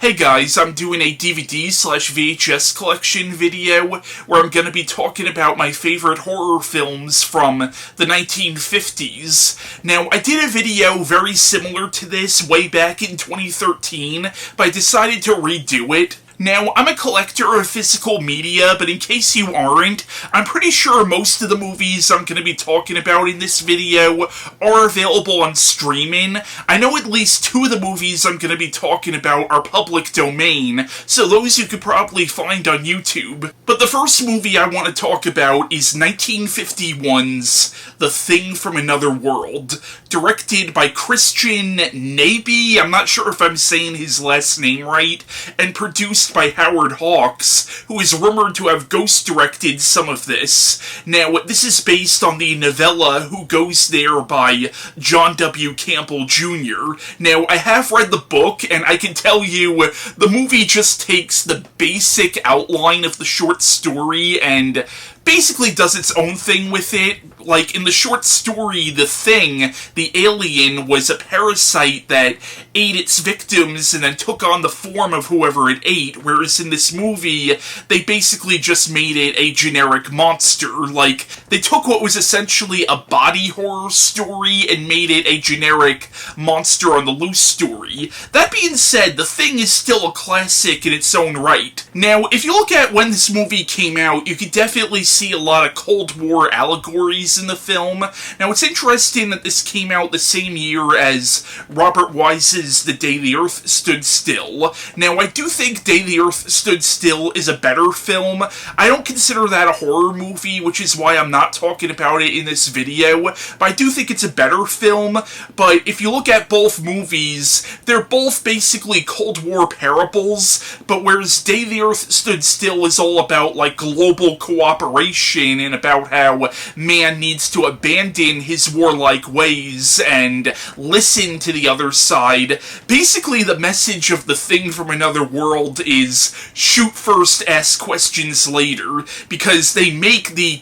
Hey guys, I'm doing a DVD/VHS collection video where I'm going to be talking about my favorite horror films from the 1950s. Now, I did a video very similar to this way back in 2013, but I decided to redo it. Now, I'm a collector of physical media, but in case you aren't, I'm pretty sure most of the movies I'm going to be talking about in this video are available on streaming. I know at least two of the movies I'm going to be talking about are public domain, so those you could probably find on YouTube. But the first movie I want to talk about is 1951's The Thing from Another World, directed by Christian Naby, I'm not sure if I'm saying his last name right, and produced by Howard Hawks, who is rumored to have ghost-directed some of this. Now, this is based on the novella Who Goes There by John W. Campbell Jr. Now, I have read the book, and I can tell you, the movie just takes the basic outline of the short story and basically does its own thing with it. Like, in the short story, The Thing, the alien, was a parasite that ate its victims and then took on the form of whoever it ate, whereas in this movie, they basically just made it a generic monster. Like, they took what was essentially a body horror story and made it a generic monster on the loose story. That being said, The Thing is still a classic in its own right. Now, if you look at when this movie came out, you could definitely see a lot of Cold War allegories in the film. Now, it's interesting that this came out the same year as Robert Wise's The Day the Earth Stood Still. Now, I do think Day the Earth Stood Still is a better film. I don't consider that a horror movie, which is why I'm not talking about it in this video, but I do think it's a better film. But if you look at both movies, they're both basically Cold War parables, but whereas Day the Earth Stood Still is all about, like, global cooperation and about how man needs to abandon his warlike ways and listen to the other side. Basically, the message of The Thing from Another World is shoot first, ask questions later, because they make the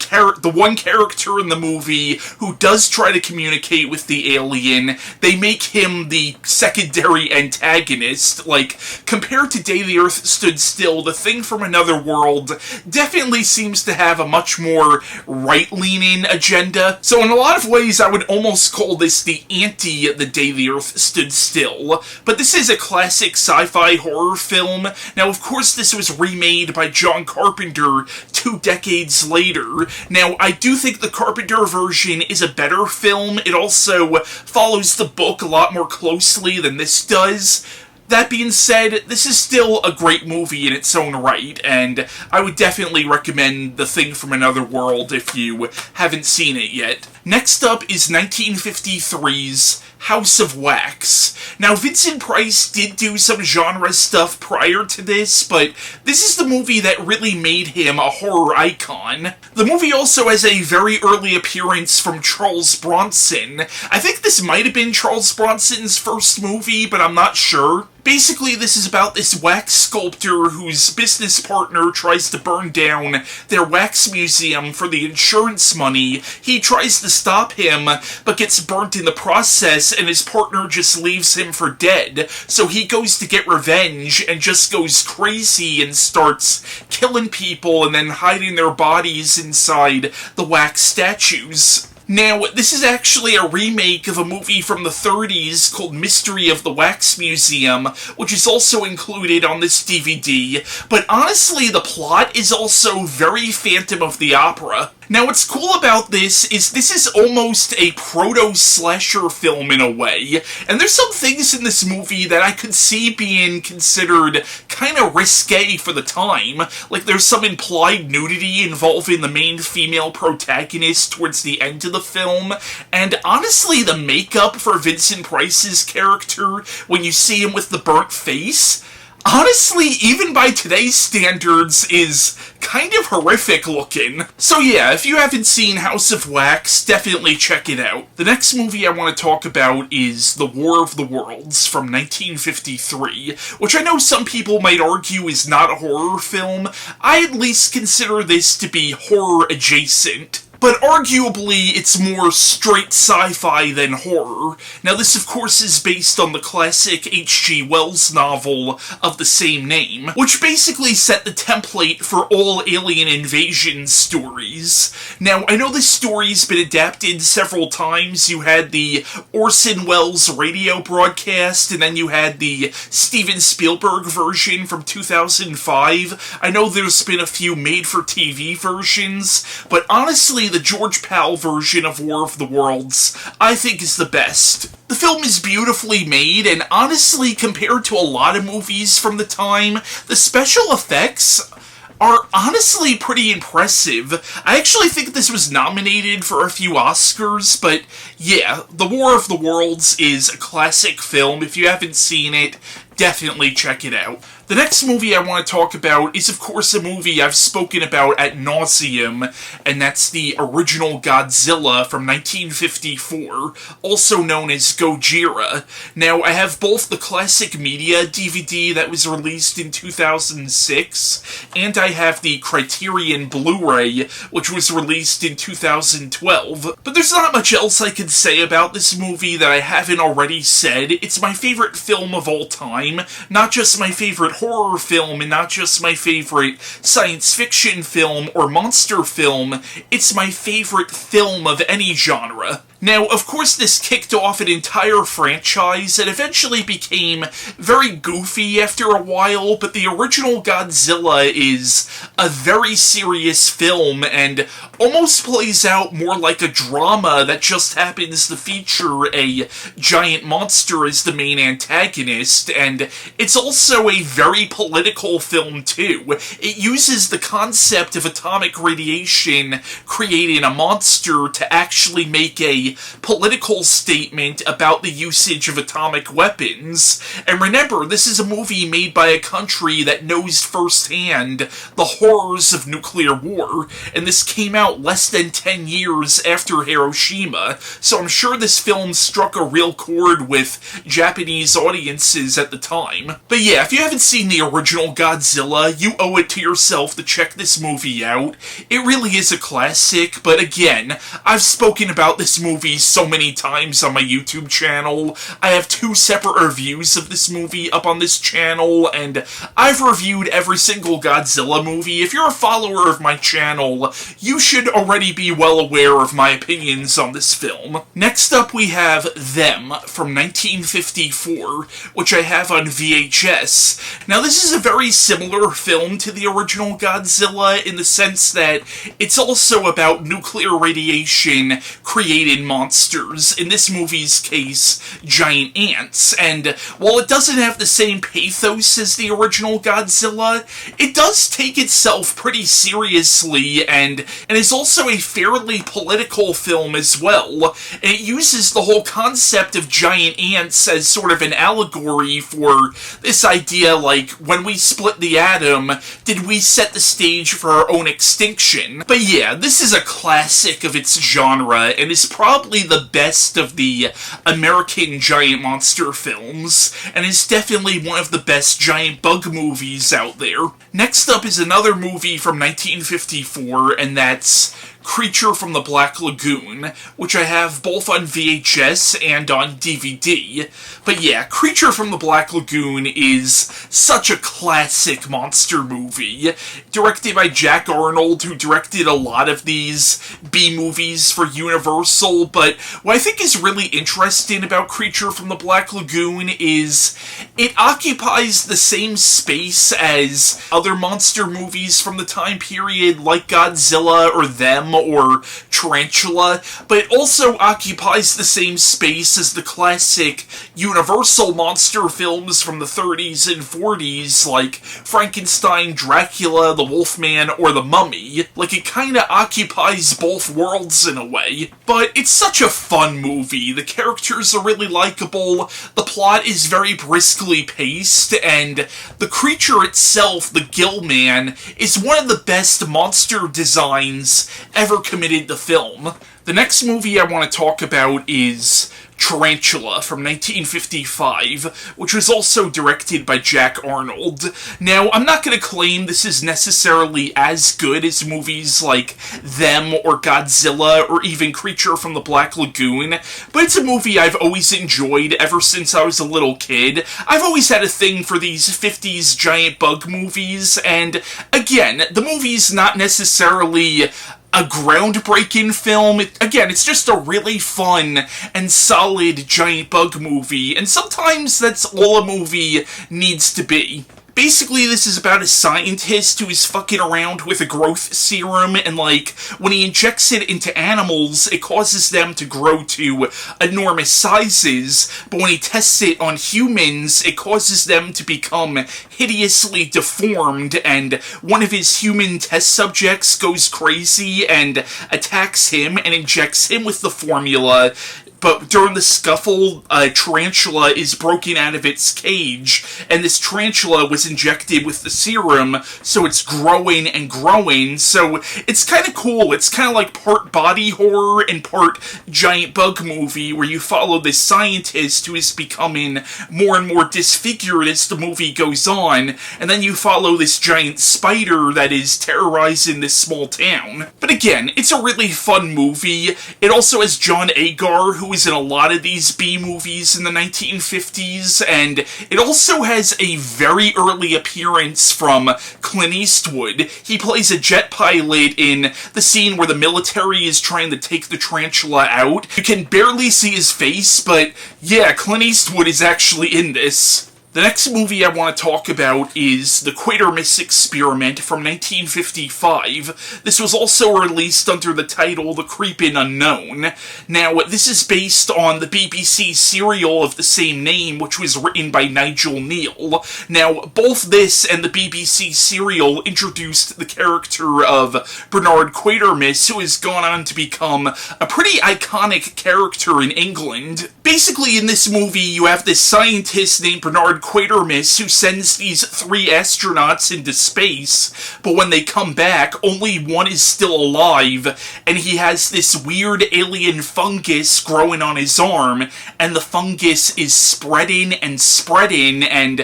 one character in the movie who does try to communicate with the alien, they make him the secondary antagonist. Like, compared to Day the Earth Stood Still, The Thing from Another World definitely seems to have a much more right-leaning agenda. So in a lot of ways, I would almost call this the anti-The Day the Earth Stood Still. But this is a classic sci-fi horror film. Now, of course, this was remade by John Carpenter 2 decades later. Now, I do think the Carpenter version is a better film. It also follows the book a lot more closely than this does. That being said, this is still a great movie in its own right, and I would definitely recommend The Thing from Another World if you haven't seen it yet. Next up is 1953's House of Wax. Now, Vincent Price did do some genre stuff prior to this, but this is the movie that really made him a horror icon. The movie also has a very early appearance from Charles Bronson. I think this might have been Charles Bronson's first movie, but I'm not sure. Basically, this is about this wax sculptor whose business partner tries to burn down their wax museum for the insurance money. He tries to stop him, but gets burnt in the process, and his partner just leaves him for dead. So he goes to get revenge and just goes crazy and starts killing people and then hiding their bodies inside the wax statues. Now, this is actually a remake of a movie from the 30s called Mystery of the Wax Museum, which is also included on this DVD, but honestly, the plot is also very Phantom of the Opera. Now, what's cool about this is almost a proto-slasher film in a way, and there's some things in this movie that I could see being considered kinda risque for the time. Like, there's some implied nudity involving the main female protagonist towards the end of the film, and honestly, the makeup for Vincent Price's character, when you see him with the burnt face, honestly, even by today's standards, is kind of horrific looking. So yeah, if you haven't seen House of Wax, definitely check it out. The next movie I want to talk about is The War of the Worlds from 1953, which I know some people might argue is not a horror film. I at least consider this to be horror adjacent. but arguably it's more straight sci-fi than horror. Now this of course is based on the classic H.G. Wells novel of the same name, which basically set the template for all alien invasion stories. Now I know this story's been adapted several times. You had the Orson Welles radio broadcast, and then you had the Steven Spielberg version from 2005. I know there's been a few made-for-TV versions, but honestly, the George Pal version of War of the Worlds, I think is the best. The film is beautifully made, and honestly, compared to a lot of movies from the time, the special effects are honestly pretty impressive. I actually think this was nominated for a few Oscars, but yeah, The War of the Worlds is a classic film. If you haven't seen it, definitely check it out. The next movie I want to talk about is, of course, a movie I've spoken about ad nauseum, and that's the original Godzilla from 1954, also known as Gojira. Now, I have both the Classic Media DVD that was released in 2006, and I have the Criterion Blu-ray, which was released in 2012. But there's not much else I can say about this movie that I haven't already said. It's my favorite film of all time, not just my favorite horror film, and not just my favorite science fiction film or monster film, it's my favorite film of any genre. Now, of course, this kicked off an entire franchise that eventually became very goofy after a while, but the original Godzilla is a very serious film and almost plays out more like a drama that just happens to feature a giant monster as the main antagonist, and it's also a very political film too. It uses the concept of atomic radiation creating a monster to actually make a political statement about the usage of atomic weapons. And remember, this is a movie made by a country that knows firsthand the horrors of nuclear war, and this came out less than 10 years after Hiroshima, so I'm sure this film struck a real chord with Japanese audiences at the time. But yeah, if you haven't seen the original Godzilla, you owe it to yourself to check this movie out. It really is a classic, but again, I've spoken about this movie so many times on my YouTube channel. I have 2 separate reviews of this movie up on this channel, and I've reviewed every single Godzilla movie. If you're a follower of my channel, you should already be well aware of my opinions on this film. Next up we have Them from 1954, which I have on VHS. Now this is a very similar film to the original Godzilla in the sense that it's also about nuclear radiation creating monsters, in this movie's case, giant ants, and while it doesn't have the same pathos as the original Godzilla, it does take itself pretty seriously, and is also a fairly political film as well. And it uses the whole concept of giant ants as sort of an allegory for this idea, like, when we split the atom, did we set the stage for our own extinction? But yeah, this is a classic of its genre, and is probably the best of the American giant monster films, and is definitely one of the best giant bug movies out there. Next up is another movie from 1954, and that's Creature from the Black Lagoon, which I have both on VHS and on DVD. But yeah, Creature from the Black Lagoon is such a classic monster movie, directed by Jack Arnold, who directed a lot of these B-movies for Universal, but what I think is really interesting about Creature from the Black Lagoon is it occupies the same space as other monster movies from the time period, like Godzilla or Them or Tarantula, but it also occupies the same space as the classic Universal monster films from the 30s and 40s, like Frankenstein, Dracula, the Wolfman, or the Mummy. Like, it kinda occupies both worlds in a way. But it's such a fun movie. The characters are really likable, the plot is very briskly paced, and the creature itself, the Gill Man, is one of the best monster designs ever committed to film. The next movie I want to talk about is Tarantula from 1955, which was also directed by Jack Arnold. Now, I'm not going to claim this is necessarily as good as movies like Them or Godzilla or even Creature from the Black Lagoon, but it's a movie I've always enjoyed ever since I was a little kid. I've always had a thing for these 50s giant bug movies, and again, the movie's not necessarily a groundbreaking film. It's just a really fun and solid giant bug movie, and sometimes that's all a movie needs to be. Basically, this is about a scientist who is fucking around with a growth serum, and, when he injects it into animals, it causes them to grow to enormous sizes, but when he tests it on humans, it causes them to become hideously deformed, and one of his human test subjects goes crazy and attacks him and injects him with the formula. But during the scuffle, a tarantula is broken out of its cage, and this tarantula was injected with the serum, so it's growing and growing, so it's kind of cool. It's kind of like part body horror and part giant bug movie, where you follow this scientist who is becoming more and more disfigured as the movie goes on, and then you follow this giant spider that is terrorizing this small town. But again, it's a really fun movie. It also has John Agar, who was in a lot of these B-movies in the 1950s, and it also has a very early appearance from Clint Eastwood. He plays a jet pilot in the scene where the military is trying to take the tarantula out. You can barely see his face, but yeah, Clint Eastwood is actually in this. The next movie I want to talk about is the Quatermass Experiment from 1955. This was also released under the title The Creepin' Unknown. Now, this is based on the BBC serial of the same name, which was written by Nigel Neal. Now, both this and the BBC serial introduced the character of Bernard Quatermass, who has gone on to become a pretty iconic character in England. Basically, in this movie, you have this scientist named Bernard Quatermass who sends these 3 astronauts into space, but when they come back, only one is still alive, and he has this weird alien fungus growing on his arm, and the fungus is spreading, and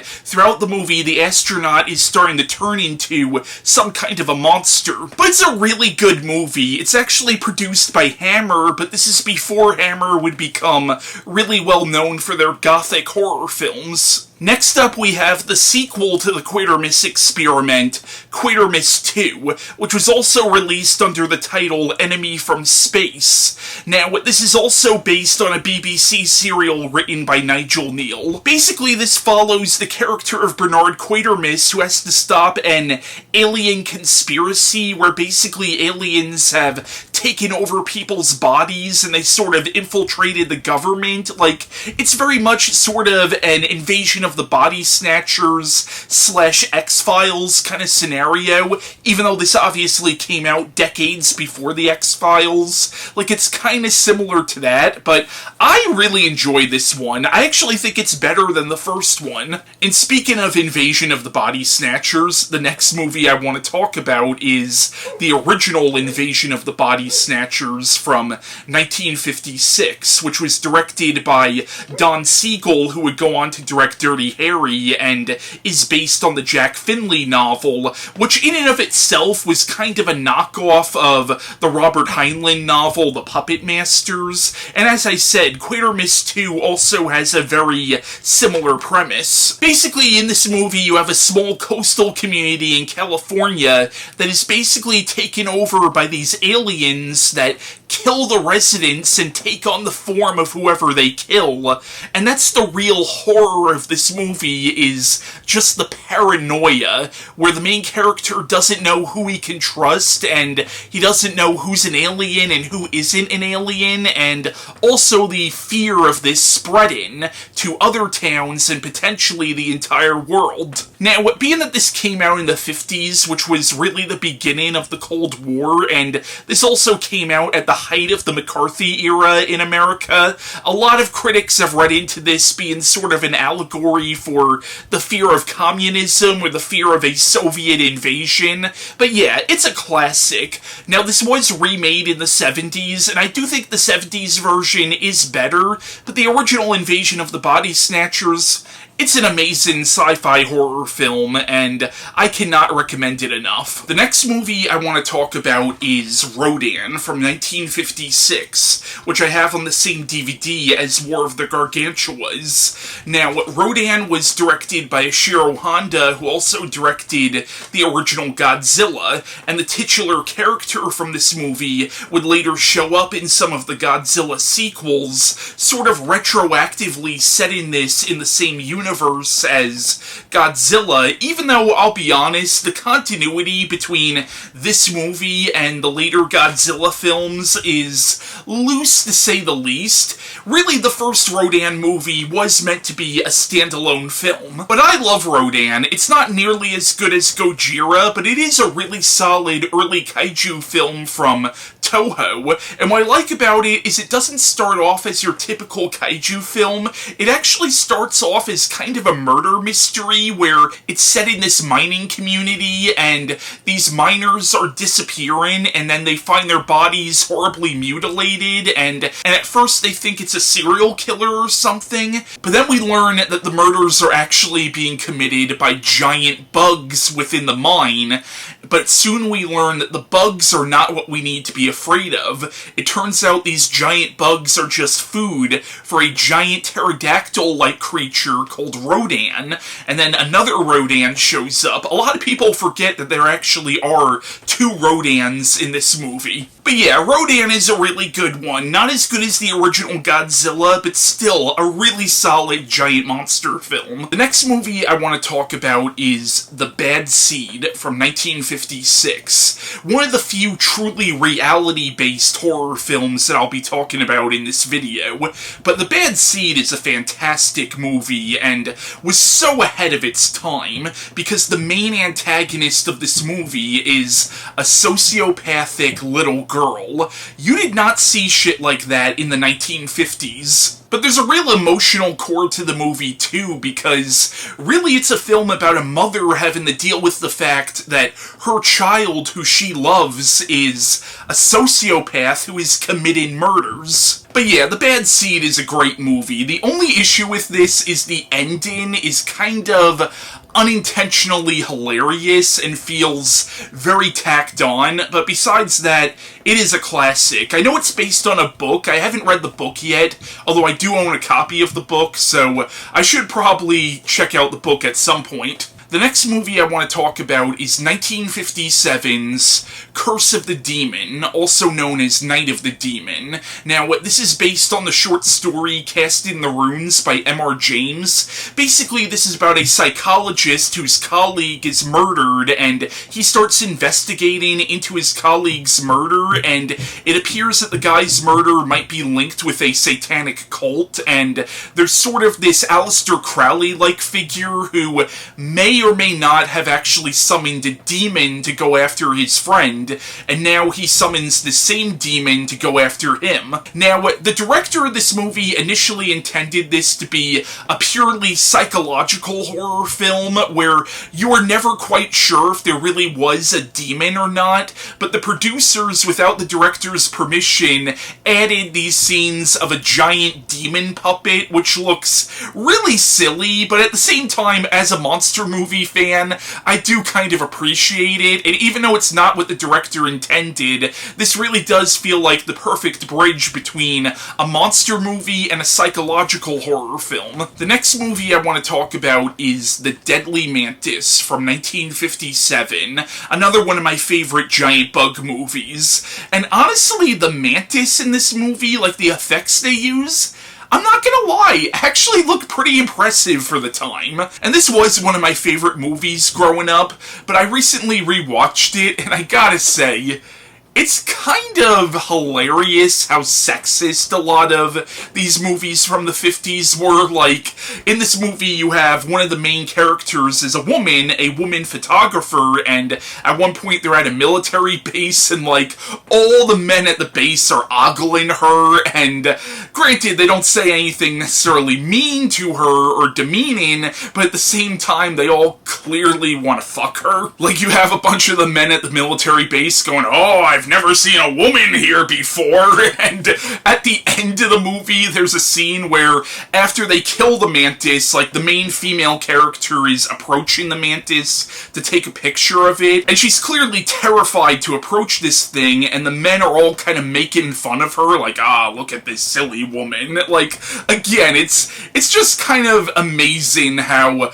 throughout the movie, the astronaut is starting to turn into some kind of a monster. But it's a really good movie. It's actually produced by Hammer, but this is before Hammer would become really well known for their gothic horror films. Next up, we have the sequel to the Quatermass Experiment, Quatermass 2, which was also released under the title Enemy from Space. Now, this is also based on a BBC serial written by Nigel Neal. Basically, this follows the character of Bernard Quatermass, who has to stop an alien conspiracy where basically aliens have taken over people's bodies and they sort of infiltrated the government. It's very much sort of an invasion of the body snatchers / X-Files kind of scenario, even though this obviously came out decades before the X-Files. It's kind of similar to that, but I really enjoyed this one. I actually think it's better than the first one. And speaking of invasion of the body snatchers, the next movie I want to talk about is the original Invasion of the Body Snatchers from 1956, which was directed by Don Siegel, who would go on to direct Dirty Harry, and is based on the Jack Finley novel, which in and of itself was kind of a knockoff of the Robert Heinlein novel, The Puppet Masters, and as I said, Quatermass 2 also has a very similar premise. Basically, in this movie, you have a small coastal community in California that is basically taken over by these aliens that kill the residents and take on the form of whoever they kill. And that's the real horror of this movie, is just the paranoia, where the main character doesn't know who he can trust, and he doesn't know who's an alien and who isn't an alien, and also the fear of this spreading to other towns and potentially the entire world. Now, being that this came out in the 50s, which was really the beginning of the Cold War, and this also came out at the height of the McCarthy era in America. A lot of critics have read into this being sort of an allegory for the fear of communism or the fear of a Soviet invasion. But yeah, it's a classic. Now, this was remade in the 70s, and I do think the 70s version is better, but the original Invasion of the Body Snatchers, it's an amazing sci-fi horror film, and I cannot recommend it enough. The next movie I want to talk about is Rodan from 1956, which I have on the same DVD as War of the Gargantuas. Now, Rodan was directed by Ishiro Honda, who also directed the original Godzilla, and the titular character from this movie would later show up in some of the Godzilla sequels, sort of retroactively setting this in the same universe as Godzilla, even though, I'll be honest, the continuity between this movie and the later Godzilla films is loose, to say the least. Really, the first Rodan movie was meant to be a standalone film. But I love Rodan. It's not nearly as good as Gojira, but it is a really solid early kaiju film from Toho, and what I like about it is it doesn't start off as your typical kaiju film. It actually starts off as kind of a murder mystery where it's set in this mining community and these miners are disappearing and then they find their bodies horribly mutilated and at first they think it's a serial killer or something, but then we learn that the murders are actually being committed by giant bugs within the mine. But soon we learn that the bugs are not what we need to be afraid of. It turns out these giant bugs are just food for a giant pterodactyl-like creature called Rodan, and then another Rodan shows up. A lot of people forget that there actually are two Rodans in this movie. But yeah, Rodan is a really good one. Not as good as the original Godzilla, but still a really solid giant monster film. The next movie I want to talk about is The Bad Seed from 1956. One of the few truly reality-based horror films that I'll be talking about in this video. But The Bad Seed is a fantastic movie and was so ahead of its time because the main antagonist of this movie is a sociopathic little girl. You did not see shit like that in the 1950s. But there's a real emotional core to the movie, too, because really it's a film about a mother having to deal with the fact that her child, who she loves, is a sociopath who is committing murders. But yeah, The Bad Seed is a great movie. The only issue with this is the ending is kind of unintentionally hilarious and feels very tacked on, but besides that, it is a classic. I know it's based on a book. I haven't read the book yet, although I do own a copy of the book, so I should probably check out the book at some point. The next movie I want to talk about is 1957's Curse of the Demon, also known as Night of the Demon. Now, this is based on the short story Cast in the Runes by M.R. James. Basically, this is about a psychologist whose colleague is murdered, and he starts investigating into his colleague's murder, and it appears that the guy's murder might be linked with a satanic cult, and there's sort of this Aleister Crowley-like figure who may or may not have actually summoned a demon to go after his friend, and now he summons the same demon to go after him. Now, the director of this movie initially intended this to be a purely psychological horror film, where you are never quite sure if there really was a demon or not, but the producers, without the director's permission, added these scenes of a giant demon puppet, which looks really silly, but at the same time, as a monster movie fan, I do kind of appreciate it, and even though it's not what the director intended, this really does feel like the perfect bridge between a monster movie and a psychological horror film. The next movie I want to talk about is The Deadly Mantis from 1957, another one of my favorite giant bug movies, and honestly, the mantis in this movie, like the effects they use, I'm not gonna lie, actually looked pretty impressive for the time. And this was one of my favorite movies growing up, but I recently rewatched it, and I gotta say, It's kind of hilarious how sexist a lot of these movies from the 50s were. Like, in this movie you have one of the main characters is a woman photographer, and at one point they're at a military base, and like, all the men at the base are ogling her, and granted, they don't say anything necessarily mean to her or demeaning, but at the same time, they all clearly want to fuck her. Like, you have a bunch of the men at the military base going, "Oh, I've never seen a woman here before," and at the end of the movie, there's a scene where after they kill the mantis, like, the main female character is approaching the mantis to take a picture of it, and she's clearly terrified to approach this thing, and the men are all kind of making fun of her, like, "Ah, look at this silly woman." Like, again, it's just kind of amazing how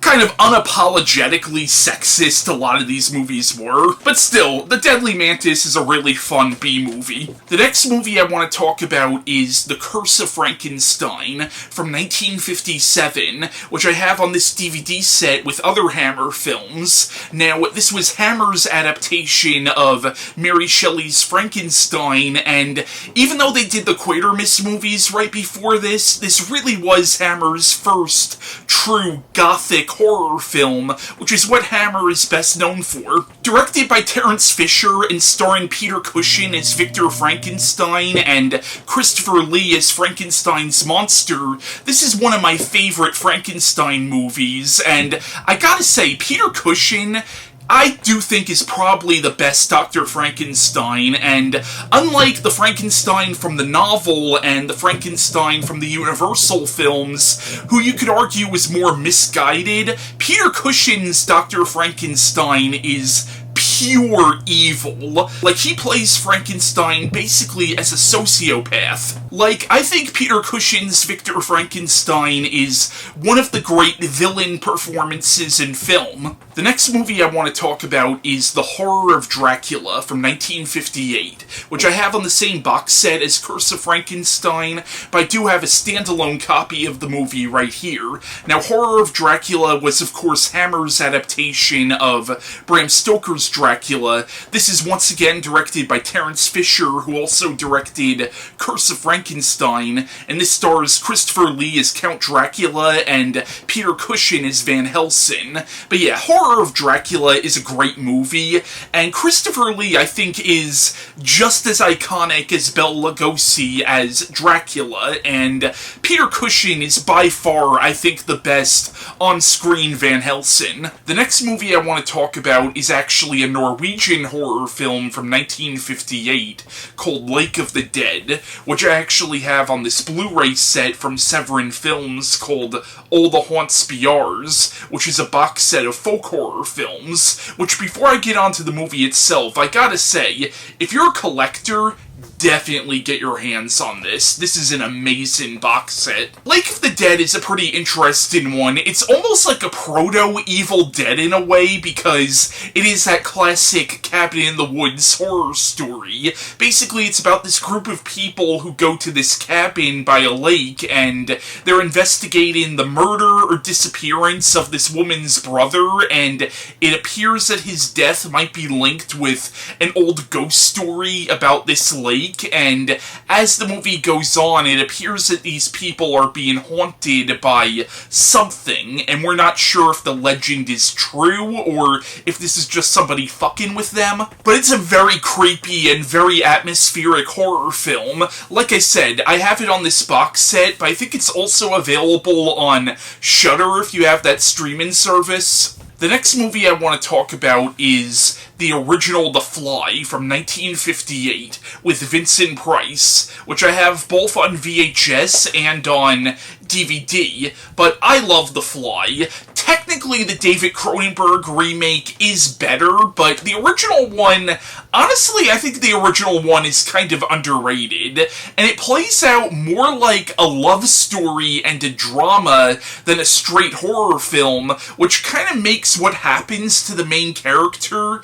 kind of unapologetically sexist a lot of these movies were. But still, The Deadly Mantis is a really fun B-movie. The next movie I want to talk about is The Curse of Frankenstein from 1957, which I have on this DVD set with other Hammer films. Now, this was Hammer's adaptation of Mary Shelley's Frankenstein, and even though they did the Quatermass movies right before this, this really was Hammer's first true gothic horror film, which is what Hammer is best known for. Directed by Terence Fisher and starring Peter Cushing as Victor Frankenstein and Christopher Lee as Frankenstein's monster, this is one of my favorite Frankenstein movies, and I gotta say, Peter Cushing, I do think is probably the best Dr. Frankenstein, and unlike the Frankenstein from the novel and the Frankenstein from the Universal films, who you could argue was more misguided, Peter Cushing's Dr. Frankenstein is pure evil. Like, he plays Frankenstein basically as a sociopath. Like, I think Peter Cushing's Victor Frankenstein is one of the great villain performances in film. The next movie I want to talk about is The Horror of Dracula from 1958, which I have on the same box set as Curse of Frankenstein, but I do have a standalone copy of the movie right here. Now, Horror of Dracula was, of course, Hammer's adaptation of Bram Stoker's Dracula. This is once again directed by Terence Fisher, who also directed Curse of Frankenstein, and this stars Christopher Lee as Count Dracula and Peter Cushing as Van Helsing. But yeah, Horror of Dracula is a great movie, and Christopher Lee, I think, is just as iconic as Bela Lugosi as Dracula, and Peter Cushing is by far, I think, the best on-screen Van Helsing. The next movie I want to talk about is actually a Norwegian horror film from 1958 called Lake of the Dead, which I actually have on this Blu-ray set from Severin Films called All the Haunts Beyars, which is a box set of folk horror films, which before I get onto the movie itself, I gotta say, if you're a collector, definitely get your hands on this. This is an amazing box set. Lake of the Dead is a pretty interesting one. It's almost like a proto-Evil Dead in a way, because it is that classic cabin in the woods horror story. Basically, it's about this group of people who go to this cabin by a lake, and they're investigating the murder or disappearance of this woman's brother, and it appears that his death might be linked with an old ghost story about this lake, and as the movie goes on, it appears that these people are being haunted by something, and we're not sure if the legend is true, or if this is just somebody fucking with them. But it's a very creepy and very atmospheric horror film. Like I said, I have it on this box set, but I think it's also available on Shudder if you have that streaming service. The next movie I want to talk about is the original The Fly from 1958 with Vincent Price, which I have both on VHS and on DVD, but I love The Fly. Technically, the David Cronenberg remake is better, but the original one, honestly, I think the original one is kind of underrated, and it plays out more like a love story and a drama than a straight horror film, which kind of makes what happens to the main character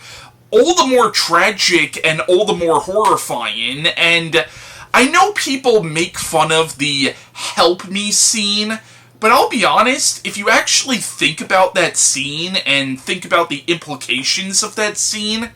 all the more tragic and all the more horrifying. And I know people make fun of the help me scene, but I'll be honest, if you actually think about that scene and think about the implications of that scene,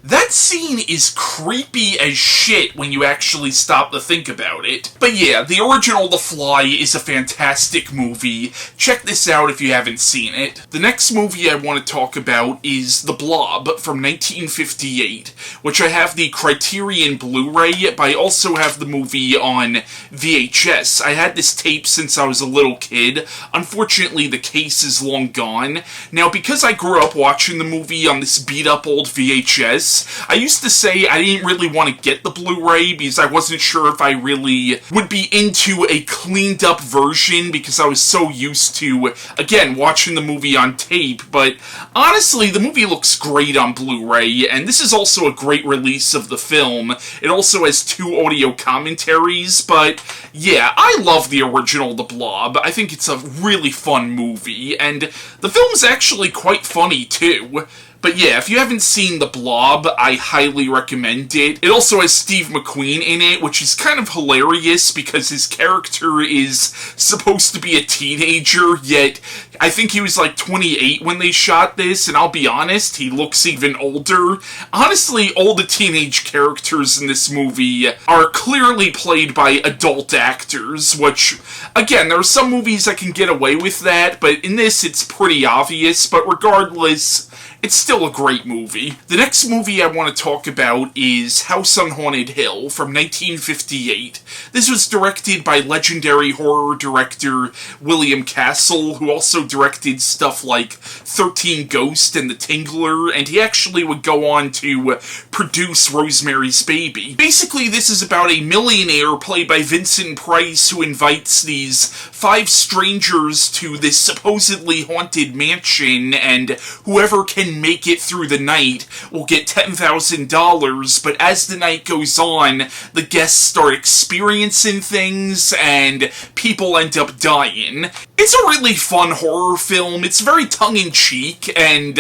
That scene is creepy as shit when you actually stop to think about it. But yeah, the original The Fly is a fantastic movie. Check this out if you haven't seen it. The next movie I want to talk about is The Blob from 1958, which I have the Criterion Blu-ray, but I also have the movie on VHS. I had this tape since I was a little kid. Unfortunately, the case is long gone. Now, because I grew up watching the movie on this beat-up old VHS, I used to say I didn't really want to get the Blu-ray because I wasn't sure if I really would be into a cleaned up version because I was so used to, again, watching the movie on tape, but honestly, the movie looks great on Blu-ray, and this is also a great release of the film. It also has 2 audio commentaries, but yeah, I love the original The Blob. I think it's a really fun movie, and the film's actually quite funny too. But yeah, if you haven't seen The Blob, I highly recommend it. It also has Steve McQueen in it, which is kind of hilarious because his character is supposed to be a teenager, yet I think he was like 28 when they shot this, and I'll be honest, he looks even older. Honestly, all the teenage characters in this movie are clearly played by adult actors, which, again, there are some movies that can get away with that, but in this it's pretty obvious, but regardless, it's still a great movie. The next movie I want to talk about is House on Haunted Hill from 1958. This was directed by legendary horror director William Castle, who also directed stuff like 13 Ghosts and The Tingler, and he actually would go on to produce Rosemary's Baby. Basically, this is about a millionaire played by Vincent Price who invites these 5 strangers to this supposedly haunted mansion, and whoever can make it through the night will get $10,000, but as the night goes on, the guests start experiencing things, and people end up dying. It's a really fun horror film. It's very tongue-in-cheek, and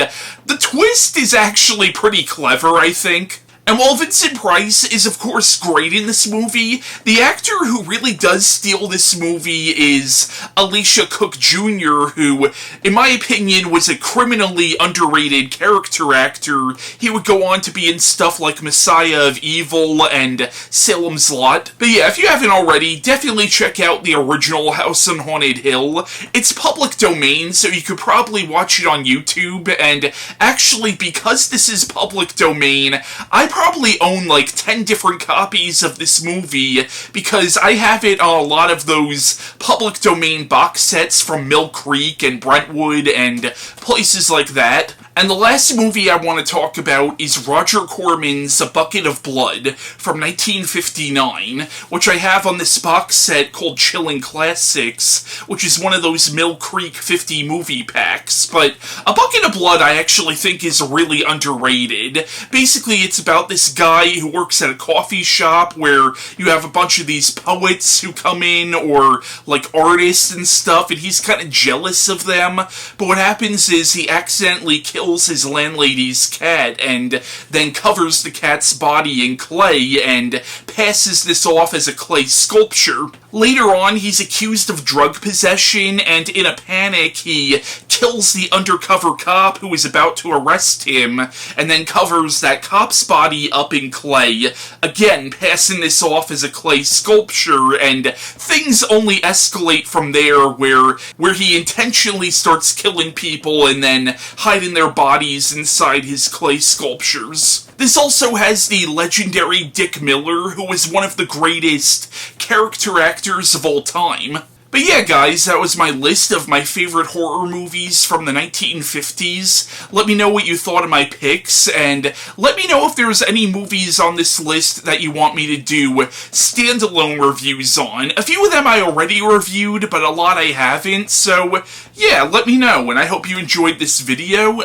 the twist is actually pretty clever, I think. And while Vincent Price is, of course, great in this movie, the actor who really does steal this movie is Alicia Cook Jr., who, in my opinion, was a criminally underrated character actor. He would go on to be in stuff like Messiah of Evil and Salem's Lot. But yeah, if you haven't already, definitely check out the original House on Haunted Hill. It's public domain, so you could probably watch it on YouTube, and actually, because this is public domain, I probably own like 10 different copies of this movie because I have it on a lot of those public domain box sets from Mill Creek and Brentwood and places like that. And the last movie I want to talk about is Roger Corman's A Bucket of Blood from 1959, which I have on this box set called Chilling Classics, which is one of those Mill Creek 50 movie packs. But A Bucket of Blood I actually think is really underrated. Basically, it's about this guy who works at a coffee shop where you have a bunch of these poets who come in, or like artists and stuff, and he's kind of jealous of them. But what happens is he accidentally kills his landlady's cat and then covers the cat's body in clay and passes this off as a clay sculpture. Later on, he's accused of drug possession, and in a panic, he kills the undercover cop who is about to arrest him, and then covers that cop's body up in clay, again passing this off as a clay sculpture, and things only escalate from there where he intentionally starts killing people and then hiding their bodies inside his clay sculptures. This also has the legendary Dick Miller, who is one of the greatest character actors of all time. But yeah, guys, that was my list of my favorite horror movies from the 1950s. Let me know what you thought of my picks, and let me know if there's any movies on this list that you want me to do standalone reviews on. A few of them I already reviewed, but a lot I haven't, so yeah, let me know, and I hope you enjoyed this video.